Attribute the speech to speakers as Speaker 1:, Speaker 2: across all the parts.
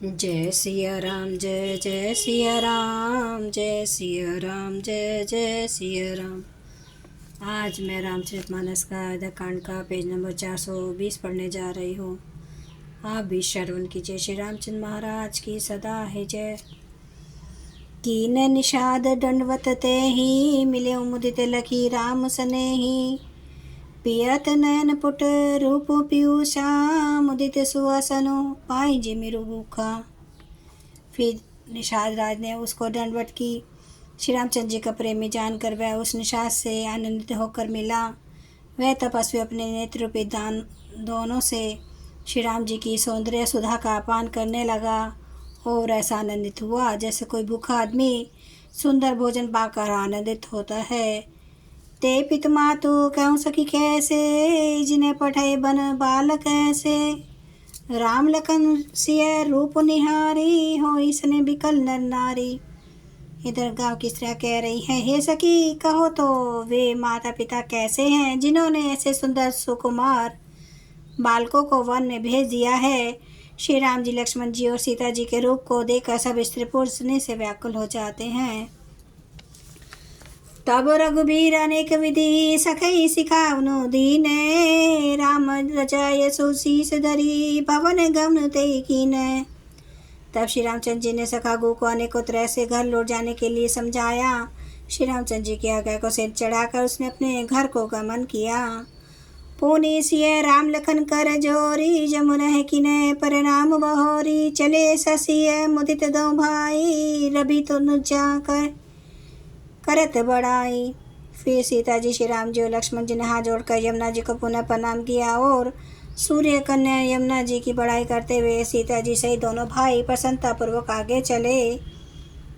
Speaker 1: जय सिया राम, जय जय सिया राम, जय सिया राम, जय जय सिया राम। आज मैं रामचरितमानस का आद्यकांड का पेज नंबर 420 पढ़ने जा रही हूँ। आप भी श्रवण कीजिए। श्री रामचंद्र महाराज की सदा है जय। कीन निषाद दंडवत ते ही, मिले मुदित लखी राम सनेही। पियत नयन पुट रूप पीयूषा, मुदित सुवसनो पाई जिमिरु भूखा। फिर निषाद राज ने उसको दंडवत की। श्री रामचंद्र जी का प्रेमी जानकर वह उस निषाद से आनंदित होकर मिला। वह तपस्वी अपने नेत्र रूपी दान दोनों से श्री राम जी की सौंदर्य सुधा का पान करने लगा और ऐसा आनंदित हुआ जैसे कोई भूखा आदमी सुंदर भोजन पाकर आनंदित होता है। ते पित मातु कहूँ सखी कैसे, जिन्हें पढ़े बन बालक ऐसे। राम लखन सिय रूप निहारी, हो इसने बिकल नर नारी। इधर गांव की स्त्रियाँ कह रही हैं, हे सखी कहो तो वे माता पिता कैसे हैं जिन्होंने ऐसे सुंदर सुकुमार बालकों को वन में भेज दिया है। श्री राम जी, लक्ष्मण जी और सीता जी के रूप को देखकर सब स्त्री पुरुष से व्याकुल हो जाते हैं। तब रघुबीर अनेक विधि सखई सिखावनु दीने, राम रचाय सो शीस धरी, भवन गमन ते कीने। तब श्री रामचंद्र जी ने सखा गो को अनेकों तरह से घर लौट जाने के लिए समझाया। श्री रामचंद्र जी की आज्ञा को सिर चढ़ाकर उसने अपने घर को गमन किया। पुनि सिय राम लखन कर जोरी, जमुन किने परिणाम बहोरी। चले ससिय मुदित दो भाई, रवि तो नुजा कर करत बड़ाई। फिर सीता जी, श्री राम जी और लक्ष्मण जी ने हाथ जोड़कर यमुना जी को पुनः प्रणाम किया और सूर्य कन्या यमुना जी की बड़ाई करते हुए सीता जी सहित दोनों भाई प्रसन्नता पूर्वक आगे चले।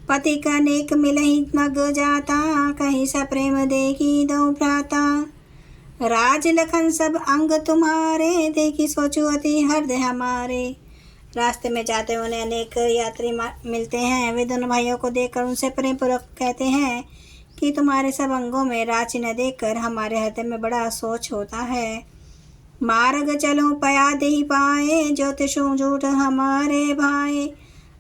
Speaker 1: पति का नेक मिलहि मग जाता, कहीं सा प्रेम देखी दो भ्राता। राज लखन सब अंग तुम्हारे, देखी सोचो अति हृदय हमारे। रास्ते में जाते हुए उन्हें अनेक यात्री मिलते हैं। वे दोनों भाइयों को देखकर उनसे प्रेम पूर्वक कहते हैं कि तुम्हारे सब अंगों में राज न देखकर हमारे हृदय में बड़ा सोच होता है। मार्ग चलो पया दे पाए, ज्योतिषों झूठ हमारे भाई।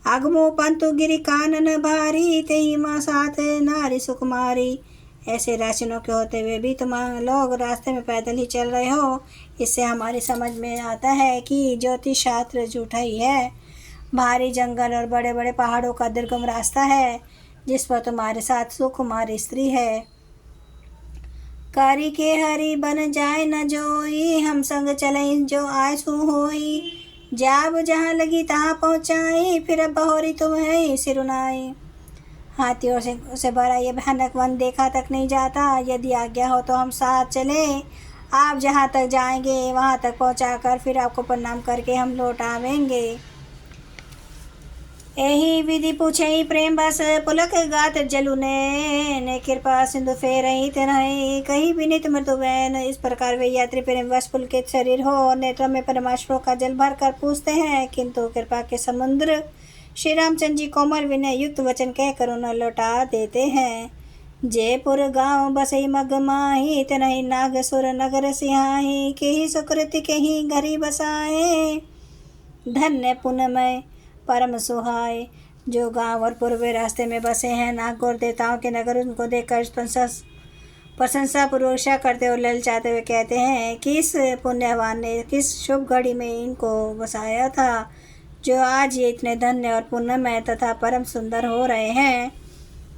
Speaker 1: अगमो पंतु गिरी कानन भारी, तेही माँ साथ नारी सुकुमारी। ऐसे राशनों के होते हुए भी तुम लोग रास्ते में पैदल ही चल रहे हो, इससे हमारी समझ में आता है कि ज्योतिष शास्त्र झूठा ही है। भारी जंगल और बड़े बड़े पहाड़ों का दुर्गम रास्ता है जिस पर तुम्हारे साथ सुकुमारी स्त्री है। कारी के हरि बन जाए न जोई, हम संग चले जो आयसु होई। जाब जहाँ लगी तहाँ पहुँचाई, फिर अब बहोरी तुम है सिरुनाई। हाथियों से भरा ये भयानक वन देखा तक नहीं जाता। यदि आज्ञा हो तो हम साथ चले। आप जहाँ तक जाएंगे वहाँ तक पहुँचाकर फिर आपको प्रणाम करके हम लौट आवेंगे। यही विधि पूछे प्रेम बस, पुलक गात जलु ने कृपा सिंधु फेरही तिन्हई। कहीं विनित मृदुवैन। इस प्रकार वे यात्री प्रेम बस पुलकित शरीर हो और नेत्रों में परमाश्रों का जल भर कर पूछते हैं, किंतु कृपा के समुद्र श्री रामचंद्र जी कोमल विनय युक्त वचन कहकर उन्हें लौटा देते हैं। जयपुर गांव बसई मग माही, तिनहि नागसुर नगर सिहाही। के ही सुकृति के ही घरी बसाए, धन्य पुण्यमय परम सुहाय। जो गांव और पूर्वी रास्ते में बसे हैं नाग और देवताओं के नगर, उनको देखकर प्रशंसा पूर्वक करते और ललचाते हुए कहते हैं, किस पुण्यवान ने किस शुभ घड़ी में इनको बसाया था, जो आज ये इतने धन्य और पुण्यमय तथा परम सुंदर हो रहे हैं।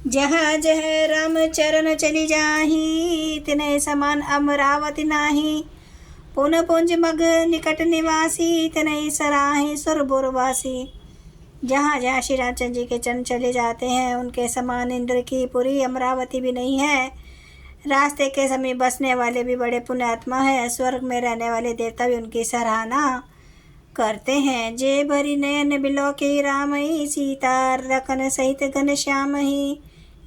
Speaker 1: जहाँ जह राम चरण चली जाही, तिन्हे समान अमरावती नाही। पुन पुंज मग निकट निवासी, तिन्हे सराही सुरबुरवासी। जहाँ जहाँ श्री रामचंद्र जी के चरण चले जाते हैं उनके समान इंद्र की पुरी अमरावती भी नहीं है। रास्ते के समीप बसने वाले भी बड़े पुण्यात्मा है। स्वर्ग में रहने वाले देवता भी उनकी सराहना करते हैं। जे भरी नयन बिलोके रामई, सीता रखन सहित घन श्याम ही।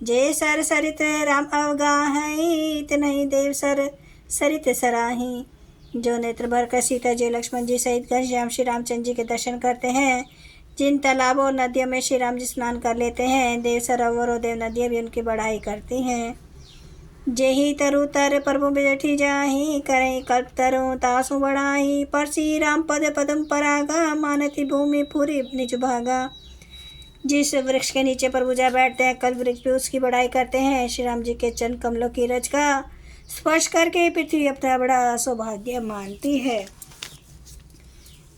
Speaker 1: जे सर सरित राम अवगाहई, तिन्हि देव सर सरित सराही। जो नेत्र भर कर सीता जी लक्ष्मण जी सहित घनश्याम श्री रामचंद्र जी के दर्शन करते हैं, जिन तालाबों और नदियों में श्री राम जी स्नान कर लेते हैं, देव सरोवर और देव नदियाँ भी उनकी बड़ाई करती हैं। जेहि तरु तर प्रभु बैठी जाहि करई कल्प तरु तासु बढ़ाही परसी राम पद पदम परागा मानती भूमि पूरी निज भागा। जिस वृक्ष के नीचे प्रभु जा बैठते हैं कल्प वृक्ष भी उसकी बढ़ाई करते हैं। श्री राम जी के चरण कमलों की रज का स्पर्श करके पृथ्वी अपना बड़ा सौभाग्य मानती है।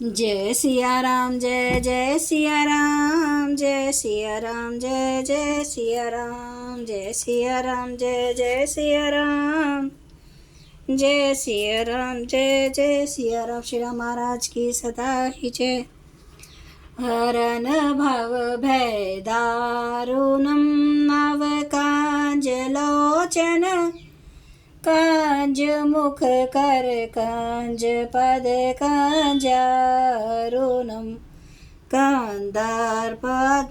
Speaker 1: जय सिया राम जय जय सिया राम जय सिया राम जय जय सिया राम जय सिया राम जय जय सिया राम जय सिया राम जय जय सिया राम। श्री राम महाराज की सदा ही जय। हरन भव भय दारुणं नव कांज लोचन कांज मुख कर कांज पद कांजारुणम कांदार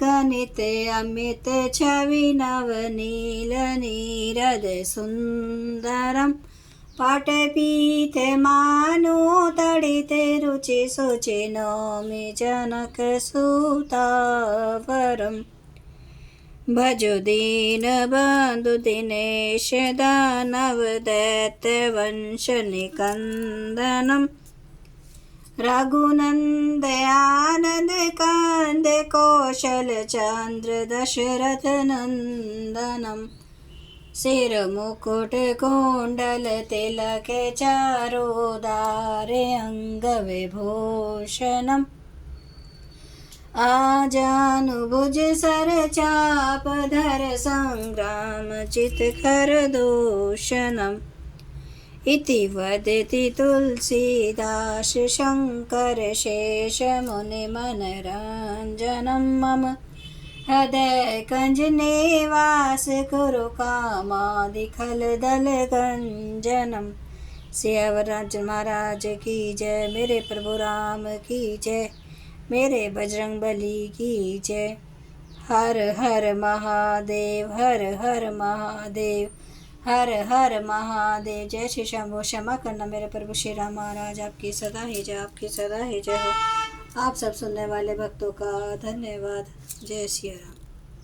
Speaker 1: गणित अमित छवि नवनील नीरद सुंदरम पाटपीठ मानो तड़िते रुचि सोचे नौमि जनक सुतावरम भजो दीन बंधु दिनेश दानव दैत्य वंश निकंदनम रघुनंद आनंद कांद कौशल चंद्र दशरथ नंदनम सिर मुकुट कुंडल तिलक चारोदारे अंग विभूषणम आजानुभुज सर चाप धर संग्राम चित कर दूषणम इति वदति तुलसीदास शंकर शेष मुनि मनरंजनम मम हृदय कंज निवास कुरु कामादि खल दल गंजनम। सियावराज महाराज की जय। मेरे प्रभु राम की जय। मेरे बजरंग बली की जय। हर हर महादेव हर हर महादेव हर हर महादेव। जय श्री शंभो। क्षमा करना मेरे प्रभु श्री राम महाराज। आपकी सदा ही जय। आपकी सदा ही जय हो। आप सब सुनने वाले भक्तों का धन्यवाद। जय श्री राम।